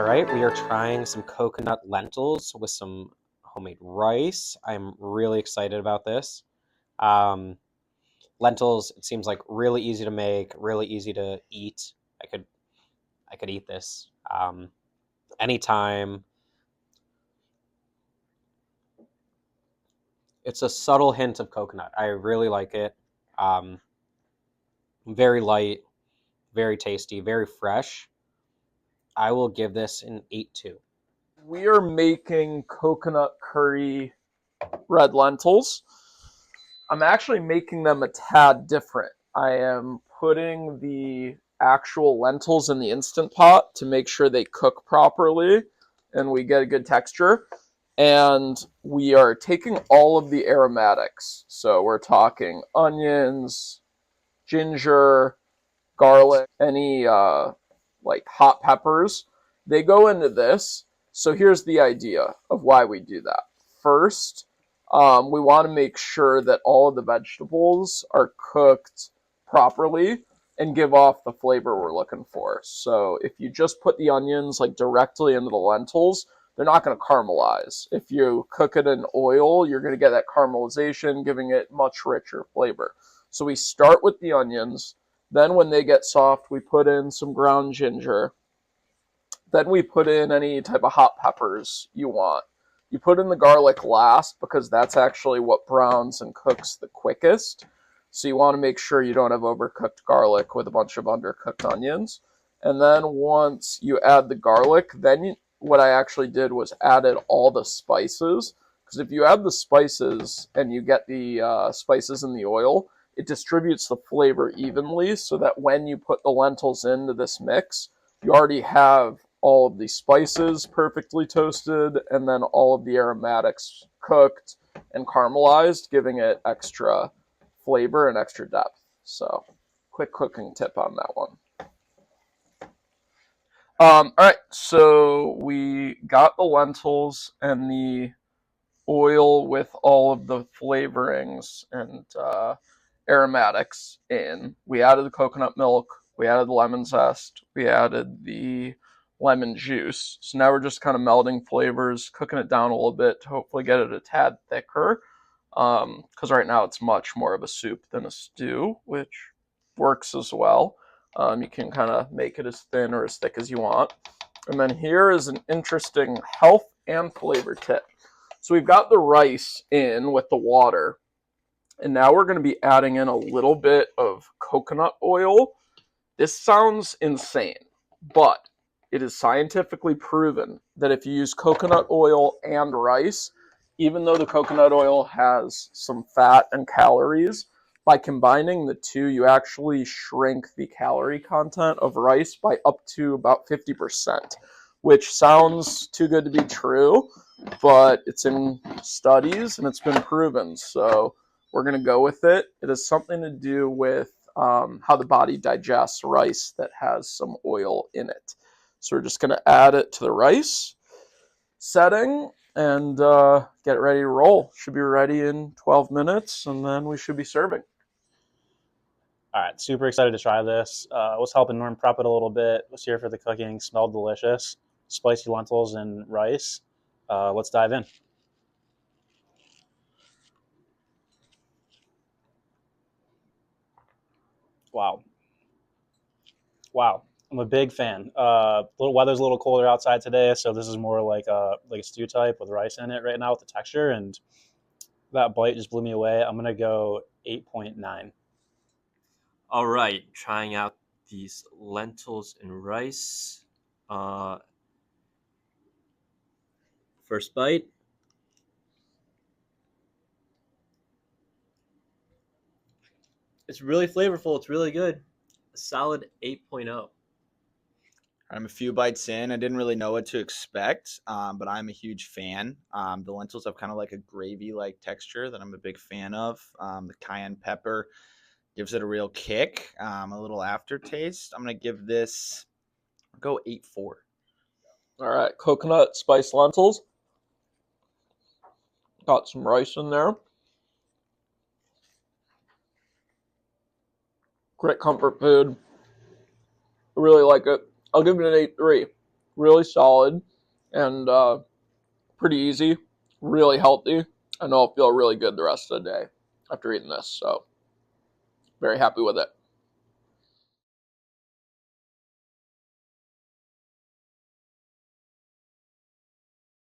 All right, we are trying some coconut lentils with some homemade rice. I'm really excited about this. Um, Lentils, it seems like really easy to make, really easy to eat. I could eat this anytime. It's a subtle hint of coconut. I really like it. Um, Very light, very tasty, very fresh. I will give this an 8-2. We are making coconut curry red lentils. I'm actually making them a tad different. I am putting the actual lentils in the Instant Pot to make sure they cook properly and we get a good texture. And we are taking all of the aromatics. So we're talking onions, ginger, garlic, any like hot peppers. They go into this. So here's the idea of why we do that. First, we want to make sure that all of the vegetables are cooked properly and give off the flavor we're looking for. So if you just put the onions like directly into the lentils, they're not going to caramelize. If you cook it in oil, you're going to get that caramelization, giving it much richer flavor. So we start with the onions. Then when they get soft, we put in some ground ginger. Then we put in any type of hot peppers you want. You put in the garlic last because that's actually what browns and cooks the quickest. So you want to make sure you don't have overcooked garlic with a bunch of undercooked onions. And then once you add the garlic, then what I actually did was added all the spices. Because if you add the spices and you get the spices in the oil, it distributes the flavor evenly so that when you put the lentils into this mix, you already have all of the spices perfectly toasted and then all of the aromatics cooked and caramelized, giving it extra flavor and extra depth. So, quick cooking tip on that one. All right, so we got the lentils and the oil with all of the flavorings and aromatics in. We added the coconut milk, we added the lemon zest, we added the lemon juice. So now we're just kind of melding flavors, cooking it down a little bit to hopefully get it a tad thicker. Because right now it's much more of a soup than a stew, which works as well. You can kind of make it as thin or as thick as you want. And then here is an interesting health and flavor tip. So we've got the rice in with the water, and now we're going to be adding in a little bit of coconut oil. This sounds insane, but it is scientifically proven that if you use coconut oil and rice, even though the coconut oil has some fat and calories, by combining the two, you actually shrink the calorie content of rice by up to about 50%, which sounds too good to be true, but it's in studies and it's been proven. So we're going to go with it. It has something to do with how the body digests rice that has some oil in it. So we're just going to add it to the rice setting and get ready to roll. Should be ready in 12 minutes, and then we should be serving. All right, super excited to try this. Was helping Norm prep it a little bit. Was here for the cooking. Smelled delicious. Spicy lentils and rice. Let's dive in. Wow. Wow. I'm a big fan. Little weather's a little colder outside today, so this is more like a stew type with rice in it right now with the texture, and that bite just blew me away. I'm gonna go 8.9. All right, trying out these lentils and rice. First bite. It's really flavorful. It's really good. A solid 8.0. I'm a few bites in. I didn't really know what to expect, but I'm a huge fan. The lentils have kind of like a gravy-like texture that I'm a big fan of. The cayenne pepper gives it a real kick, a little aftertaste. I'm going to give this, I'll go 8.4. All right, coconut spice lentils. Got some rice in there. Great comfort food. I really like it. I'll give it an 8.3. really solid, and pretty easy, really healthy. I know I'll feel really good the rest of the day after eating this, so very happy with it.